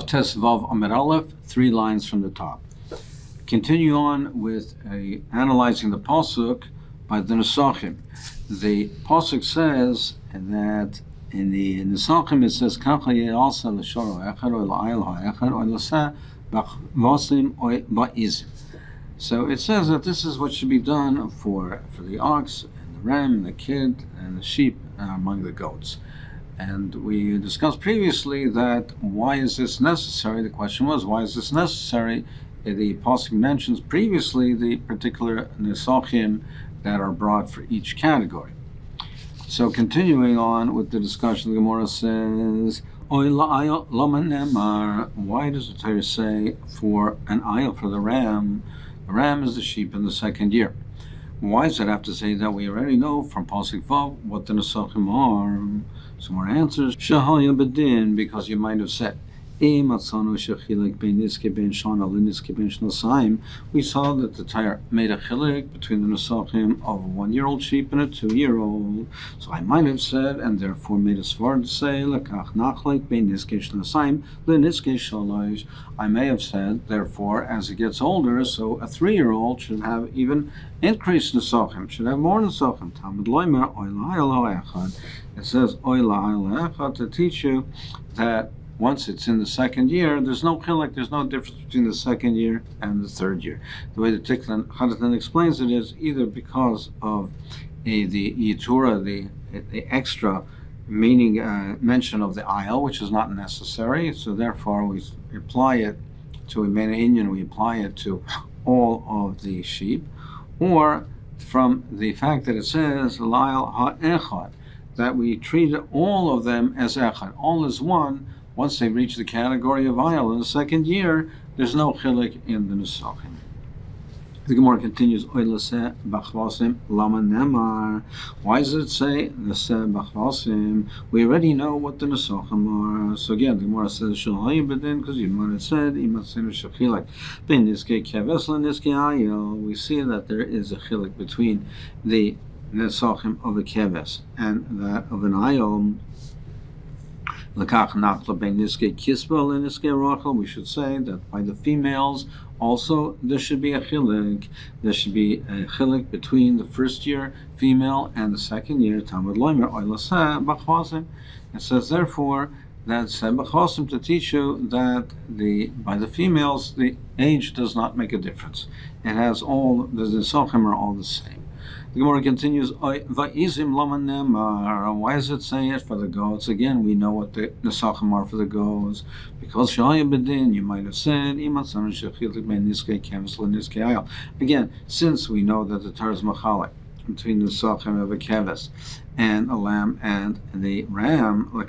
Tes Vav Amud Aleph, 3 lines from the top. Continue on with analyzing the pasuk by the Nesachim. The pasuk says that in the Nesachim it says Kacha Ye'alsa l'shoro echad or la'ayil ha'echad or l'seh b'chvasim or ba'izim. So it says that this is what should be done for the ox and the ram and the kid and the sheep among the goats. And we discussed previously that why is this necessary? The question was, why is this necessary? The pasuk mentions previously the particular nesachim that are brought for each category. So continuing on with the discussion, the Gemara says, why does the Torah say for an ayil, for the ram? The ram is the sheep in the second year. Why does it have to say that? We already know from pasuk Vav what the nesachim are. Some more answers. Shahaya bedin, because you might have said, we saw that the Torah made a chilik between the nesachim of a 1-year-old sheep and a 2-year-old. So I might have said, and therefore made a svar to say, I may have said, therefore, as it gets older, so a 3-year-old should have even increased nesachim, should have more nesachim. It says to teach you that once it's in the second year, there's no chilek, there's no difference between the second year and the third year. The way the Tiklan Chadatan explains it is either because of the yitura, the extra meaning mention of the ayil, which is not necessary, so therefore we apply it to a Mena Inyan, we apply it to all of the sheep, or from the fact that it says La'il ha'echad, that we treat all of them as echad, all as one. Once they reach the category of ayil in the second year, there's no chilik in the nesachim. The Gemara continues, why does it say l'seh b'chvasim? We already know what the nesachim are. So again, the Gemara says because you might have said we see that there is a chilik between the nesachim of a keves and that of an ayil. We should say that by the females also there should be a chilik. There should be a chilik between the first year female and the second year. It says therefore that to teach you that by the females the age does not make a difference. It has all the nesachim are all the same. The Gemara continues, why does it say it for the goats? Again, we know what the nesachim are for the goats. Because you might have said, again, since we know that the Torah is machalik between the nesachim of a keves and a lamb and the ram, to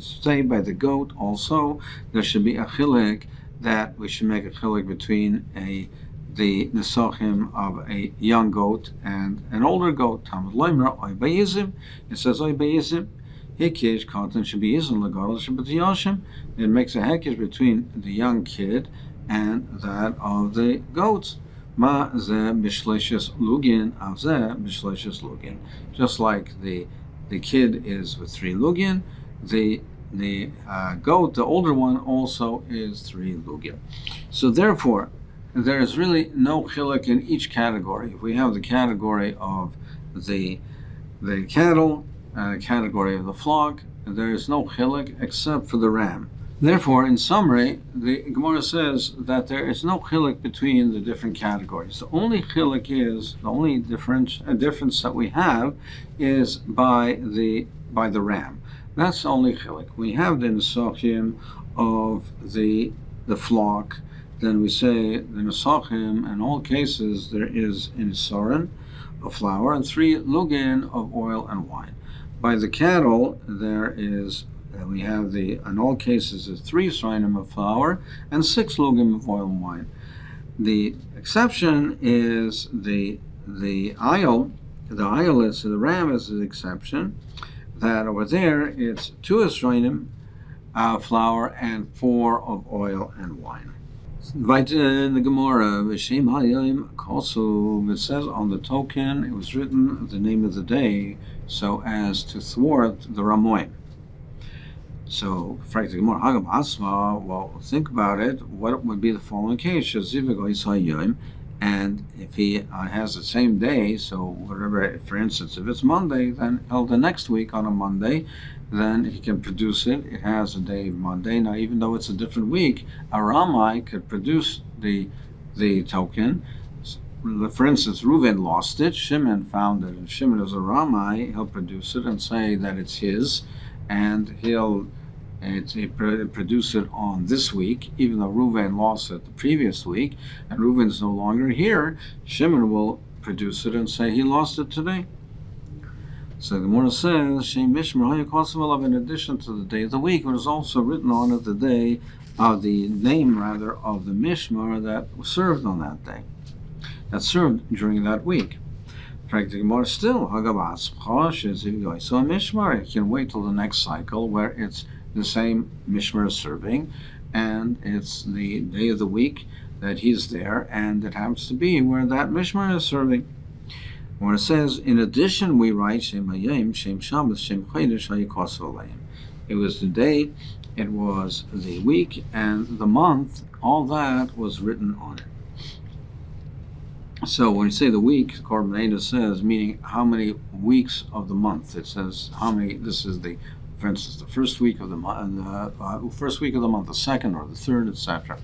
say by the goat also, there should be a chilik, that we should make a chilik between the nesachim of a young goat and an older goat. Talmud Leimer, oy bayizim. It says oy bayizim. Hikish katan should be izim legadol should be yashim. It makes a hekish between the young kid and that of the goats. Ma ze b'shleishes lugin, av ze b'shleishes lugin. Just like the kid is with 3 lugin, the goat, the older one, also is 3 lugin. So therefore, there is really no chilik in each category. If we have the category of the cattle, category of the flock, there is no chilik except for the ram. Therefore, in summary, the Gemara says that there is no chilik between the different categories. The only chilik is, the only difference that we have is by the ram. That's the only chilik. We have the nesachim of the flock. Then we say the nesachim, in all cases there is in soren, of flour, and 3 lugin of oil and wine. By the cattle, there is, we have in all cases, 3 sreinim of flour and 6 lugim of oil and wine. The exception is the ayil. The ayil is, the ram is the exception, that over there it's 2 sreinim flour and 4 of oil and wine. Right in the Gemara, V'shem Hayom Kosu, it says on the token, it was written the name of the day, so as to thwart the Ramoim. So, frankly, more Hagam Asma, well, think about it. What would be the following case? And if he has the same day, so whatever, for instance, if it's Monday, then held the next week on a Monday, then he can produce it. It has a day of Monday. Now, even though it's a different week, a Ramai could produce the token. For instance, Reuven lost it. Shimon found it, and Shimon is a Ramai. He'll produce it and say that it's his, and he'll produce it on this week, even though Reuven lost it the previous week, and Reuven's no longer here. Shimon will produce it and say he lost it today. So the Gemara says, Shem Mishmar, in addition to the day of the week, it was also written on it the day of the name, rather, of the Mishmar that was served on that day, that served during that week. In fact, the Gemara still, so a Mishmar, you can wait till the next cycle where it's the same Mishmar is serving, and it's the day of the week that he's there, and it happens to be where that Mishmar is serving. When it says, in addition, we write Shem Hayom, Shem Shabbos, Shem Chodesh, Hayikos V'Aleim. It was the day, it was the week, and the month, all that was written on it. So when you say the week, Korban says, meaning how many weeks of the month. It says how many, this is the, for instance, the first week of the month, the second or the third, etc.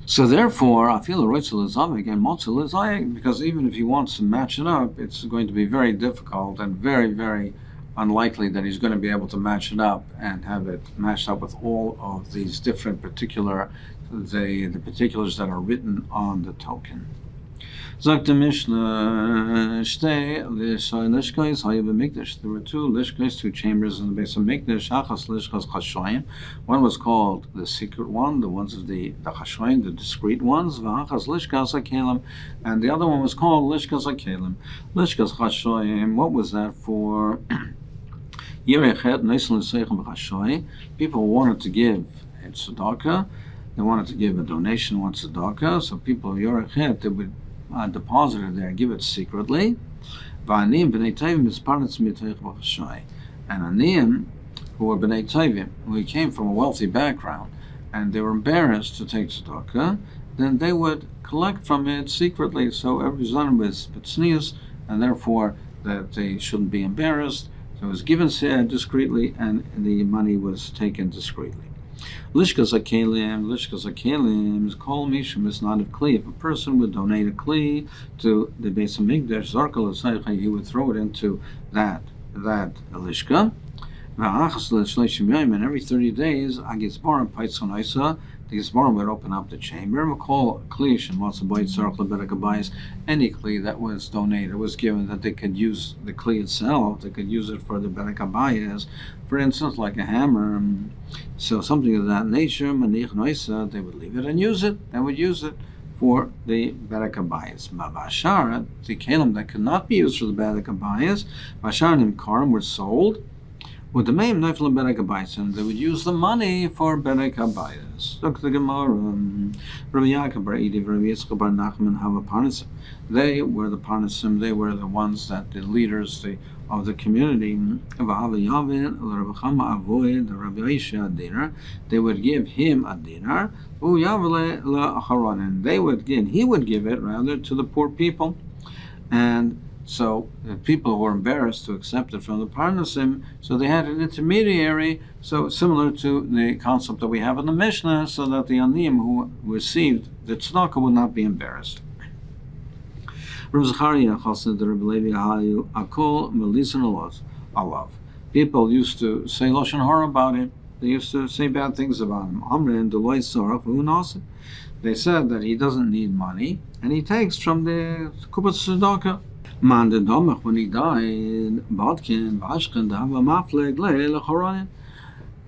So therefore, I feel because even if he wants to match it up, it's going to be very difficult and very, very unlikely that he's going to be able to match it up and have it matched up with all of these different particular, the particulars that are written on the token. Sagt the Mishnah, there were two lishkos, two chambers in the base of Mikdash. Achas lishkos chashoyim. One was called the secret one, the ones of the chashoyim, the discreet ones. V'achas lishkos hakelim, and the other one was called lishkos hakelim. Lishkos chashoyim. What was that for? People wanted to give a tzedakah. They wanted to give a donation, one tzedakah. So people of Yerechet, they would deposit it there, give it secretly. And Aniyim, who were B'nai Tovim, who came from a wealthy background, and they were embarrassed to take tzedakah, then they would collect from it secretly. So every zon was b'tznius, and therefore that they shouldn't be embarrassed. So it was given discreetly, and the money was taken discreetly. Lishkas hakelim is called mishum is not a kli. If a person would donate a kli to the Beis Hamikdash, zarkal l'saycha, he would throw it into that lishka. And every 30 days, the Gizbarim would open up the chamber. We call kli shematzabait zarkal berakabayis. Any kli that was donated was given that they could use the kli itself. They could use it for the berakabayis. For instance, like a hammer, so something of that nature, manich noisa, they would leave it and use it. They would use it for the berakabayis. Bashar, the kelim that could not be used for the berakabayis, bashar and karim were sold. With the main nefel and berakabayis, and they would use the money for berakabayis. Look at the Gemara. Rabbi Yaakov bar Edi, Rabbi Yitzchak bar Nachman have a parnasim. They were the parnasim. They were the ones that the leaders of the community. They would give him a dinar, and he would give it rather to the poor people, and so the people were embarrassed to accept it from the Parnasim, so they had an intermediary, so similar to the concept that we have in the Mishnah, so that the Anim who received the tzedakah would not be embarrassed. People used to say Lashon Hara about him. They used to say bad things about him. They said that he doesn't need money, and he takes from the Kubat tzedakah. When he died,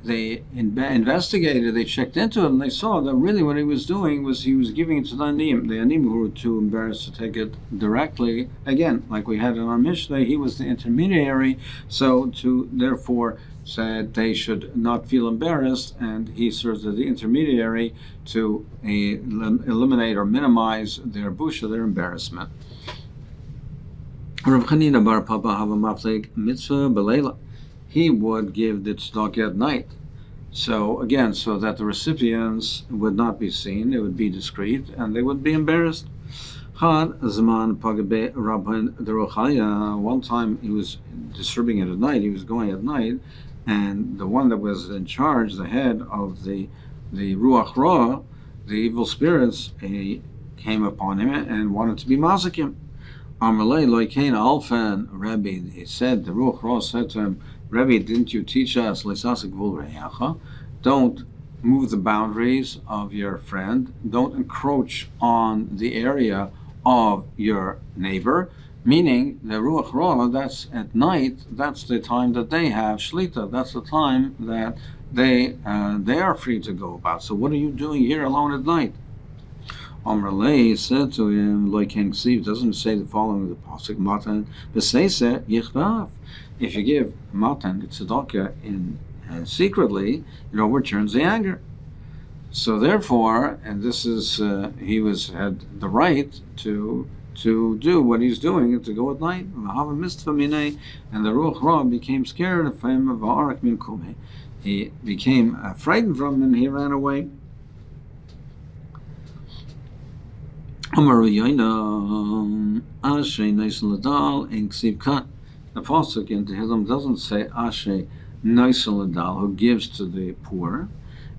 they investigated, they checked into it, and they saw that really what he was doing was he was giving it to the Anim who were too embarrassed to take it directly. Again, like we had in our Mishnah, he was the intermediary, so therefore said they should not feel embarrassed, and he serves as the intermediary to eliminate or minimize their busha, their embarrassment. Rav Chanina bar Papa have a mafleg mitzvah belayla. he would give the tzedakah at night. So again, so that the recipients would not be seen, it would be discreet, and they would be embarrassed. One time he was distributing it at night, he was going at night, and the one that was in charge, the head of the Ruach Ra, the evil spirits, he came upon him and wanted to be masakim. Amalei loikein alfan, Rabbi, he said, the Ruach Ra said to him, Rabbi, didn't you teach us, don't move the boundaries of your friend, don't encroach on the area of your neighbor, meaning the Ruach Ra, that's at night, that's the time that they have shlita, that's the time that they are free to go about. So what are you doing here alone at night? Amrlei said to him, Loiken Ksiv, doesn't say the following, the pasuk matan b'seiseh yichrav. If you give matan, it's tzedakah in secretly, it overturns the anger. So therefore, and this is he had the right to do what he's doing, to go at night. And the Ruach Ra became scared of him. He became frightened from him, and he ran away. The pasuk in Tehillim doesn't say Ashe Naisel Adal, who gives to the poor.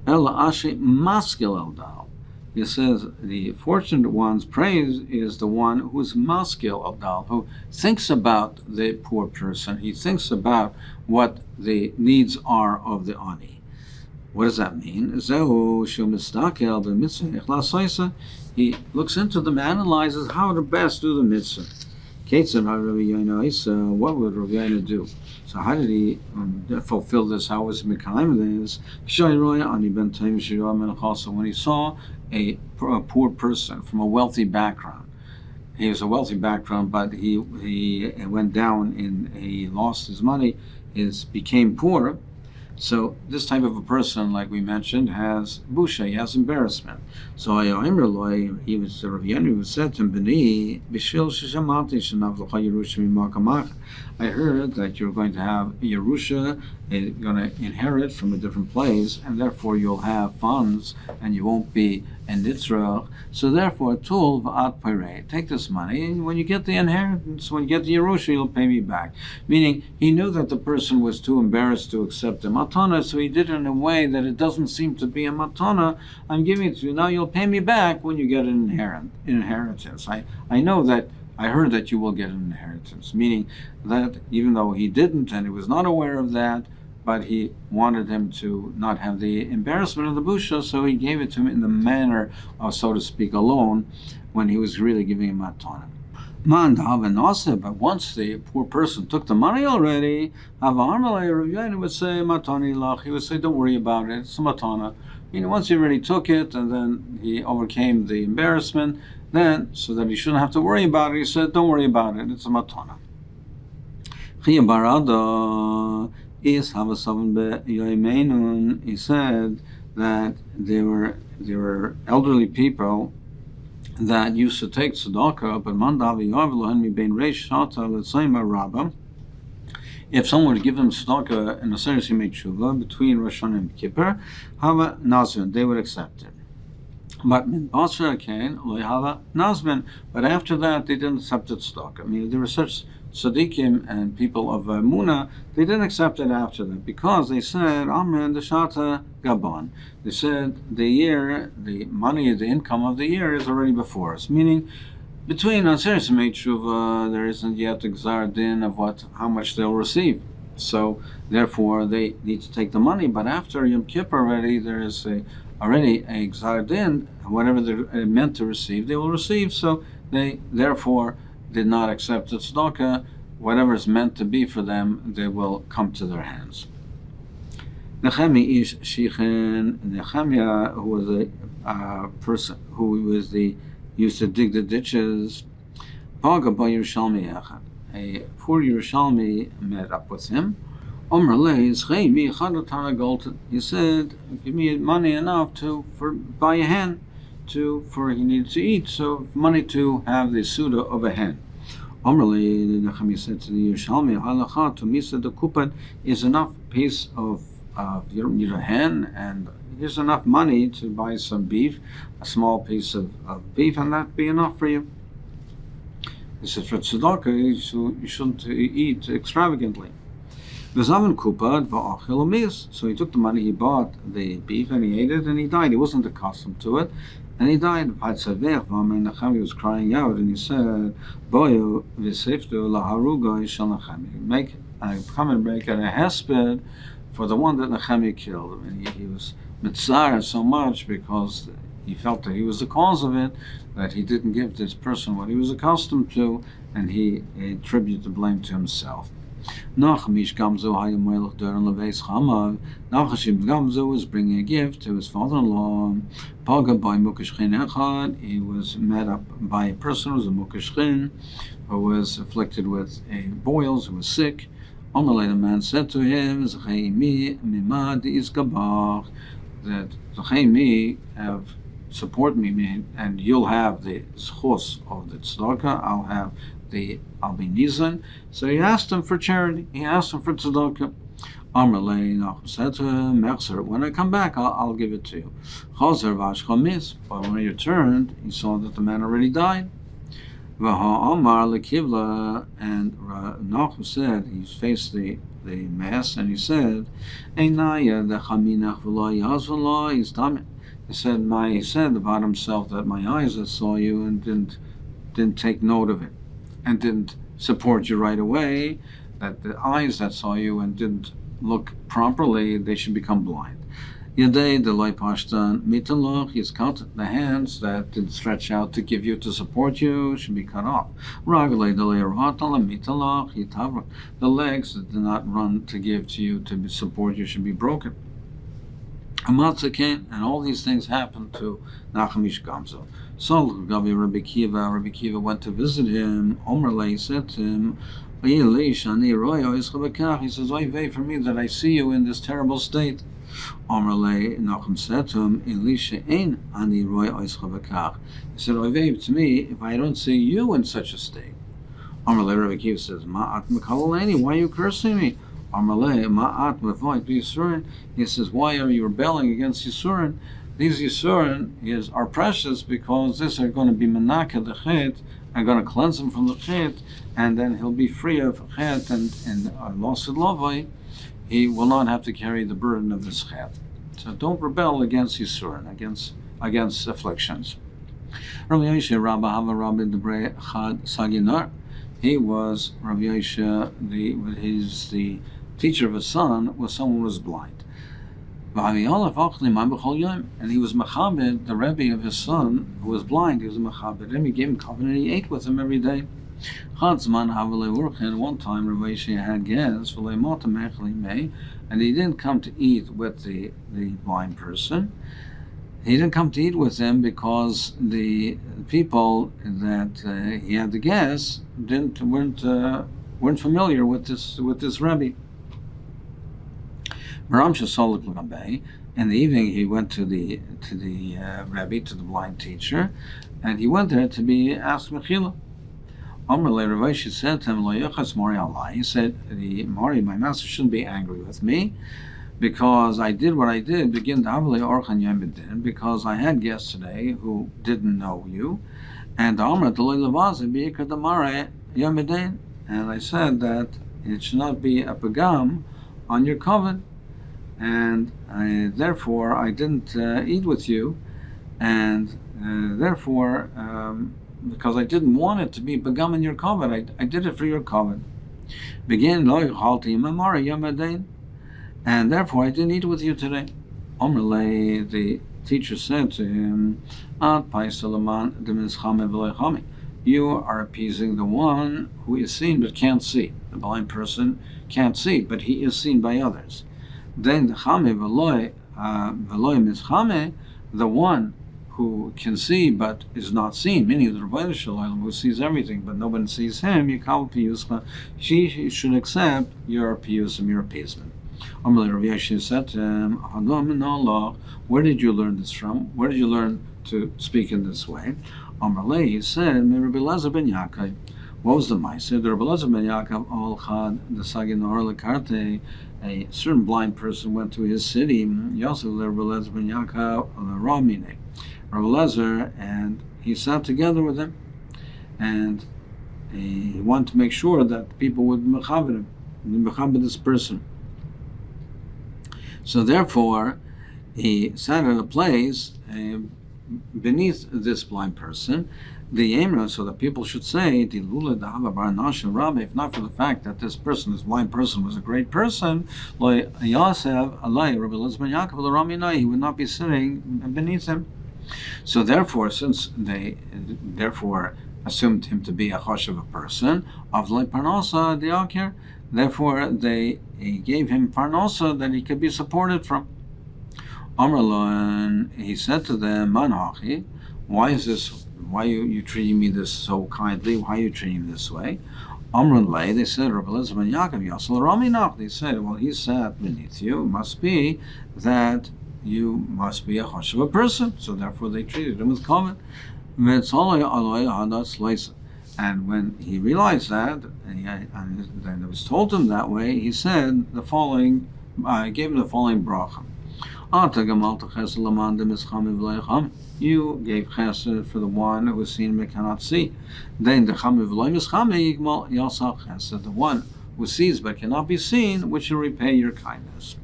Ela Ashe Maskil Aldal. He says the fortunate one's praise is the one who is Maskil Aldal, who thinks about the poor person. He thinks about what the needs are of the ani. What does that mean? He looks into them, analyzes how to best do the mitzvah. What would Rav Yaina do? So how did he fulfill this? How was Mekayim this? When he saw a poor person from a wealthy background, he was a wealthy background, but he went down he lost his money, became poor. So this type of a person, like we mentioned, has busha, he has embarrassment. So Rav Yaina who said to him, I heard that you're going to have Yerusha, you're going to inherit from a different place, and therefore you'll have funds, and you won't be in Nitzrach. So therefore, Tul v'at pirei, take this money, and when you get the inheritance, when you get the Yerusha, you'll pay me back. Meaning, he knew that the person was too embarrassed to accept the matana, so he did it in a way that it doesn't seem to be a matana. I'm giving it to you, now you'll pay me back when you get an inheritance. I know that I heard that you will get an inheritance, meaning that even though he didn't and he was not aware of that, but he wanted him to not have the embarrassment of the busha, so he gave it to him in the manner of, so to speak, alone, when he was really giving him matana. But once the poor person took the money already, Rav Yaina would say, matani lach, he would say, don't worry about it, it's a matana. Once he already took it, and then he overcame the embarrassment, then, so that he shouldn't have to worry about it, he said, don't worry about it, it's a matana. He said that there were elderly people that used to take tzedakah, but if someone would give them tzedakah in a serious Yemei Tshuva between Rosh Hashanah and Kippur, Hava Nazvin, they would accept it. But min basra kain lo hava nazvin. But after that, they didn't accept it tzedakah. There were such tzaddikim and people of Muna, they didn't accept it after that because they said, Amen, the shata gabon. They said the money, the income of the year is already before us. Meaning, between Aseres Yemei Tshuva, there isn't yet a gzar din of how much they'll receive. So therefore, they need to take the money. But after Yom Kippur already, there is already a gzar din, whatever they're meant to receive, they will receive. So they therefore did not accept the tzedakah. Whatever is meant to be for them, they will come to their hands. Nehemiah ish shichen. Nehemiah, who was a person who used to dig the ditches. Paga ba Yerushalmi echad. A poor Yerushalmi met up with him. He said, give me money enough for buy a hen, for he needed to eat, so money to have the suda of a hen. Amrli, the Nechemia said to the Yerushalmi, halacha to misa the kupan is enough piece of you don't need a hen, and here's enough money to buy some beef, a small piece of beef, and that'd be enough for you. He said for tzedakah, you shouldn't eat extravagantly. So he took the money, he bought the beef, and he ate it, and he died. He wasn't accustomed to it, and he died. And Nechemia was crying out, and he said, "Boyu v'siftu laharuga shel Nechemia. Come and make a hesped for the one that Nechemia killed." And he was mitzar so much because he felt that he was the cause of it, that he didn't give this person what he was accustomed to, and he attributed the blame to himself. Nachmish Gamzu Hayamelech Duran Leves Chamav. Nachashim Gamzu was bringing a gift to his father-in-law. Paga by Mukashchin Echad. He was met up by a person who was a Mukashchin, who was afflicted with boils, who was sick. Amalei, the man said to him, Zechaymi Mimad Izgabach, that Zechaymi have support me, and you'll have the schos of the tzedakah, I'll be nizan. So he asked him for charity. He asked him for tzedakah. Amrlei Nachum said to him, Mechzer, when I come back, I'll give it to you. Chazer vash chamis. But when he returned, he saw that the man already died. Vaha Amar lekivla, and Nachum said, he faced the mass, and he said, Einaya dechaminach v'lo yazv'lo yizdamit. He said about himself that my eyes that saw you and didn't take note of it, and didn't support you right away, that the eyes that saw you and didn't look properly, they should become blind. Yadei delay pashtan mitaloch, he's cut. The hands that didn't stretch out to give you, to support you, should be cut off. Ragalei delay ratala mitaloch yitavra, the legs that did not run to give to you, to support you, should be broken. And all these things happened to Nachamish Gamzo. So Rabbi Kiva went to visit him. Omerle said to him, he says, oy vey for me that I see you in this terrible state. Omerle Nachum said to him, Elisha ein ani roy oischabakach. He said, oy vey to me if I don't see you in such a state. Omerle Rabbi Kiva says, Ma'at mekaloleni, why are you cursing me? He says, why are you rebelling against Yisurin? These Yisurin are precious because these are going to be menaka the chet, are going to cleanse him from the chet, and then he'll be free of chet, and lost lovai, he will not have to carry the burden of this chet. So don't rebel against Yisurin, against afflictions. He was Rabbi Yosha, the teacher of his son, was someone who was blind. And he was Machabed, the Rebbe of his son, who was blind. He was Machabed him, he gave him covenant, he ate with him every day. One time Rabbi Yosha had guests, and he didn't come to eat with the blind person. He didn't come to eat with him because the people that he had the guests weren't familiar with this Rebbe. In the evening, he went to the Rebbe, to the blind teacher, and he went there to be asked mechila. Rav Ashi said to him, "Lo yochas mori alai." He said, "My master shouldn't be angry with me, because I did what I did. Begin to avle orchan yemedin, because I had guests today who didn't know you, and Amr deloy levaze b'ikar damare yemedin." And I said that it should not be a pagam on your covenant, and therefore I didn't eat with you, and therefore because I didn't want it to be pagam in your covenant, I did it for your covenant. Begin lo yichalti yemamara yemedin. And therefore I didn't eat with you today. Omrele, the teacher said to him, you are appeasing the one who is seen but can't see. The blind person can't see, but he is seen by others. Then the one who can see but is not seen, meaning the Rebbeinu Shalom, who sees everything but no one sees him, she should accept your piyusim, your appeasement. Rav Ashi said to him, where did you learn this from? Where did you learn to speak in this way? He said, Rabbi Elazar ben Yaakov. What was the Maaseh? The Rebbe Elazar ben Yaakov Ol Chad the Sagin Nahor Lekarte. A certain blind person went to his city. Yosef Rebbe Elazar ben Yaakov Ramine. Rebbe Elazar, and he sat together with him, and he wanted to make sure that people would mechaber this person. So therefore, he sat at a place beneath this blind person, the Yemra, so that people should say, if not for the fact that this person, this blind person, was a great person, he would not be sitting beneath him. So therefore, since they assumed him to be a choshev person, of parnosa diakir, therefore they gave him parnosa that he could be supported from. Amrlan, he said to them, Manhachi, why is this? Why are you treating me this so kindly? Why are you treating me this way? Amrun lay, they said, Rebbe Elazar ben Yaakov Yasal Raminach. They said, well, he sat beneath you. It must be that you must be a choshev person. So therefore they treated him with comment. And when he realized that, and then it was told him that way, he said the following, gave him the following bracha. You gave chesed for the one who is seen but cannot see. Then the one who sees but cannot be seen, which will repay your kindness.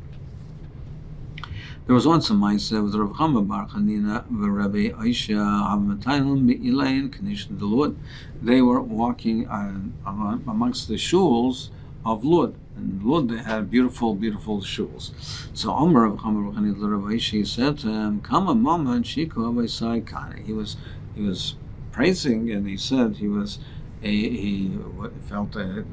There was once a Maaseh with Rav Chama Bar Chanina v'Rabbi Aisha Hamatayim Mi'ilayin Kanishn de Lud. They were walking amongst the shuls of Lud. In Lud they had beautiful, beautiful shuls. So Omer Rav Chama Bar Chanina Rav Aisha said to him, "Kama mama and shiko avayisai kane." He was praising, and he said he felt that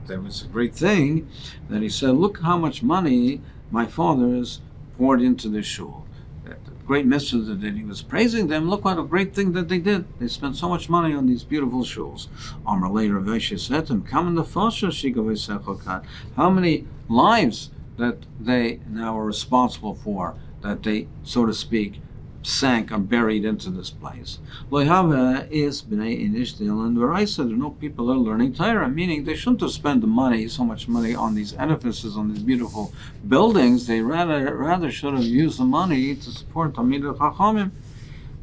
there was a great thing. That he said, "Look how much money my father's poured into the shul." The great mitzvah that he was praising them. Look what a great thing that they did. They spent so much money on these beautiful shuls. Amar later, Vesha said to him, "Come in the fasha shikavei. How many lives that they now are responsible for, that they, so to speak, sank or buried into this place." Loihava is b'nei inish dilan v'raisa. There are no people that are learning Torah, meaning they shouldn't have spent the money, so much money, on these edifices, on these beautiful buildings. They rather should have used the money to support Talmidei Chachamim.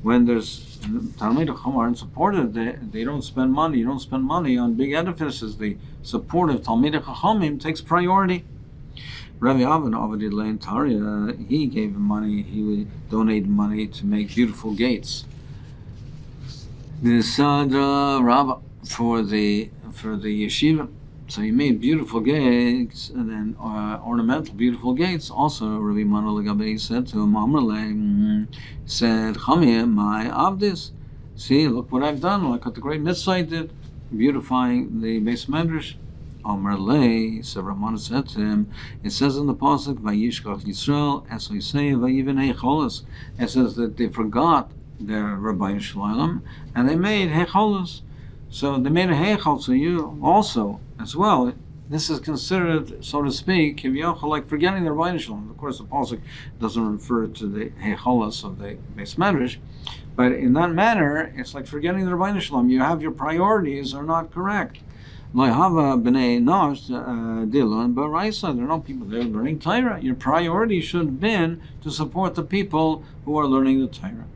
When there's Talmidei Chacham aren't supported, they don't spend money. You don't spend money on big edifices. The support of Talmidei Chachamim takes priority. Rabbi Avin Avadi Lein Taria, he gave him money, he would donate money to make beautiful gates. The Sadra Rabba for the yeshiva. So he made beautiful gates, and then ornamental beautiful gates. Also, Rabbi Mano Legabe said to him, Amrle, said, Chamia, my Avdis. See, look what I've done, look what the great mitzvah I did, beautifying the base medrash. Amar Lei, so Ramana said to him, it says in the pasuk, Vayishkach Yisrael, as we say, Vayiven Heicholos. It says that they forgot their Rabbi Shalom, and they made Heicholos. So they made a Heichol, so you also, as well, this is considered, so to speak, like forgetting the Rabbi Shalom. Of course, the pasuk doesn't refer to the Heicholos of the Beis Medrash, but in that manner, it's like forgetting the Rabbi Shalom. You have your priorities are not correct. There are no people there learning Torah. Your priority should have been to support the people who are learning the Torah.